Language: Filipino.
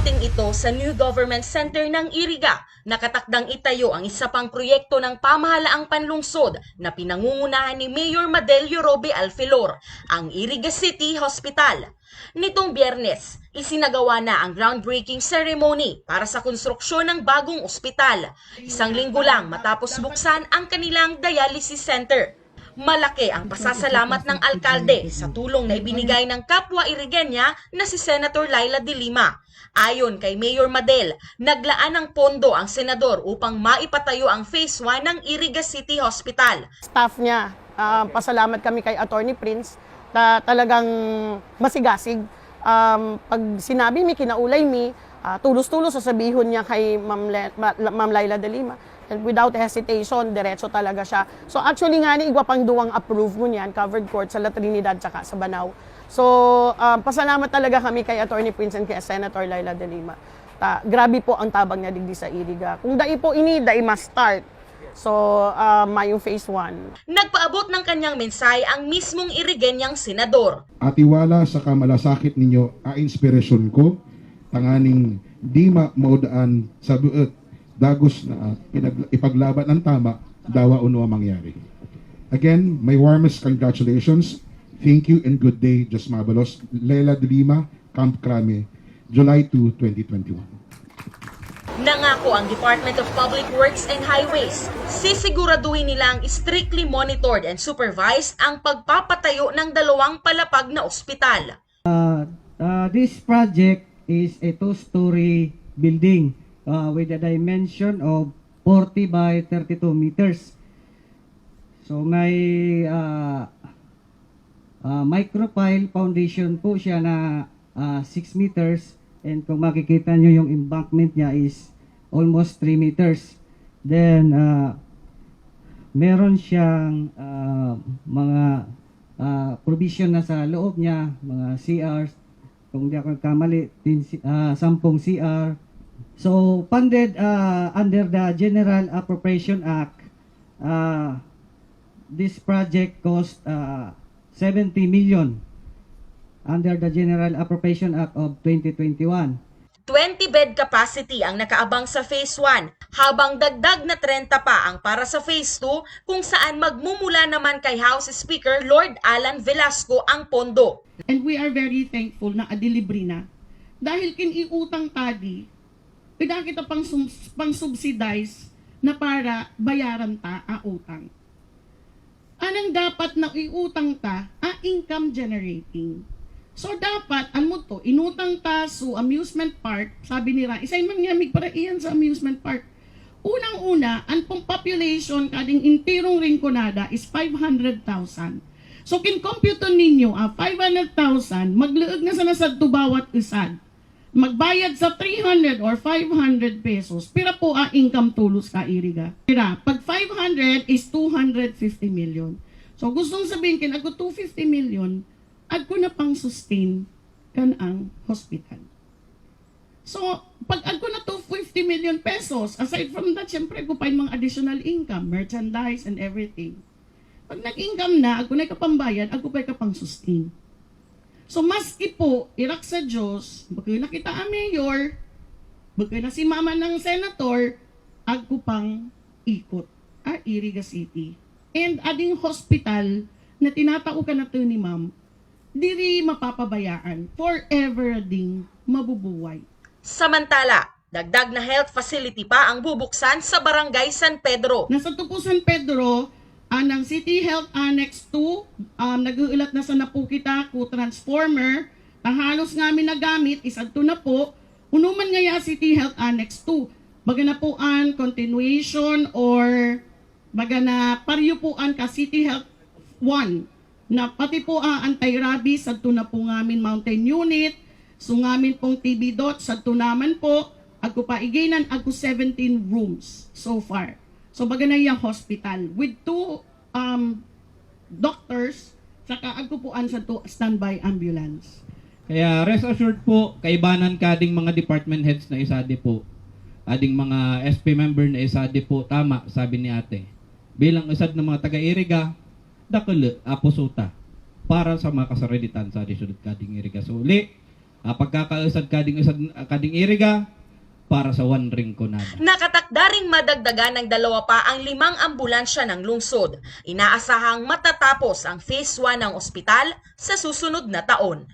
loting ito sa New Government Center ng Iriga, nakatakdang itayo ang isa pang proyekto ng pamahalaang panlungsod na pinangungunahan ni Mayor Madelio Robe Alfilor, ang Iriga City Hospital. Nitong Biyernes, isinagawa na ang groundbreaking ceremony para sa konstruksyon ng bagong ospital. Isang linggo lang matapos buksan ang kanilang dialysis center. Malaki ang pasasalamat ng alkalde sa tulong na ibinigay ng kapwa Irigenya na si Senator Laila de Lima. Ayon kay Mayor Madel, naglaan ng pondo ang senador upang maipatayo ang Phase 1 ng Iriga City Hospital. Staff niya, pasalamat kami kay Attorney Prince na talagang masigasig. Pag sinabi mi, kinaulay mi, tulos-tulos sasabihin niya kay Ma'am Laila de Lima. And without hesitation, diretso talaga siya. So actually nga ni igwa pang duwang approve mo niyan, covered court sa La Trinidad tsaka sa Banao. So pasalamat talaga kami kay Attorney Prince and kay Senator Laila de Lima. Grabe po ang tabang niya digdi sa Iriga. Kung dai po ini, dai ma-start. So mayong Phase 1. Nagpaabot ng kanyang mensahe ang mismong Irigenyang senador. Atiwala sa kamalasakit ninyo a inspirasyon ko, tanganing di maudaan sa buot dagos na ipaglaban ng tama, dawa uno ang mangyari. Again, my warmest congratulations. Thank you and good day, Diyos Mabalos. Laila de Lima, Camp Crame, July 2, 2021. Nangako ang Department of Public Works and Highways, sisiguraduhin nilang strictly monitored and supervised ang pagpapatayo ng dalawang palapag na ospital. This project is a two-story building with a dimension of 40 by 32 meters. So may micropile foundation po siya na 6 meters, and kung makikita nyo yung embankment niya is almost 3 meters. Then meron siyang mga provision na sa loob niya, mga CRs, kung di ako nagkamali, 10 CR. So funded under the General Appropriation Act, this project cost 70 million under the General Appropriation Act of 2021. 20-bed capacity ang nakaabang sa Phase 1, habang dagdag na 30 pa ang para sa Phase 2 kung saan magmumula naman kay House Speaker Lord Alan Velasco ang pondo. And we are very thankful na adilibri na. Dahil kiniutang tadi, pwede kita pang subsidize na para bayaran ta ang utang. Anong dapat na iutang ta? Income generating. So dapat, ano to, inutang ta sa amusement park, sabi nila, isay man nga para iyan sa amusement park. Unang-una, ang pong population kading intirong ringkonada is 500,000. So kinkomputo ninyo, 500,000, magluog na sana sa bawat isad. Magbayad sa 300 or 500 pesos, pira po ang income tulos ka Iriga. Pira, pag 500 is 250 million. So gustong sabihin kin, ako 250 million, agko na pang sustain kan ang hospital. So, pag agko na 250 million pesos, aside from that, syempre ko pa yung mga additional income, merchandise and everything. Pag nag-income na, agko na kapambayad, agko pa kapang sustain. So, maski po, irak sa Diyos, bagay na kita ang mayor, bagay na si mama ng senator, agko pang ikot, Iriga City. And ading hospital, na tinatao ka na to ni ma'am, diri mapapabayaan, forever ding mabubuhay. Samantala, dagdag na health facility pa ang bubuksan sa Barangay San Pedro. Nasa Tupo San Pedro, anang City Health Annex 2, nag-uulat na sa napo kita ko transformer, ang halos ngamin nagamit, isad to na po, unuman ngaya City Health Annex 2. Baga na po an continuation or baga na pariyo po an ka City Health 1, na pati po ang anti-rabies, sad to na po ngamin mountain unit, so ngamin pong TB dot, sad to naman po, agko pa igainan, agko 17 rooms so far. So baga na yung hospital with 2 doctors, saka agpupuan sa to standby ambulance. Kaya rest assured po, kaibanan kading mga department heads na isade po, ading mga SP member na isade po, tama, sabi ni ate. Bilang isad ng mga taga-Iriga, dakul aposuta para sa mga kasareditan sa disunod kading Iriga. So uli, pagkakausad kading iriga para sa one ring kunada. Nakatakda ring madagdagan ng 2 pa ang 5 ambulansya ng lungsod. Inaasahang matatapos ang phase 1 ng ospital sa susunod na taon.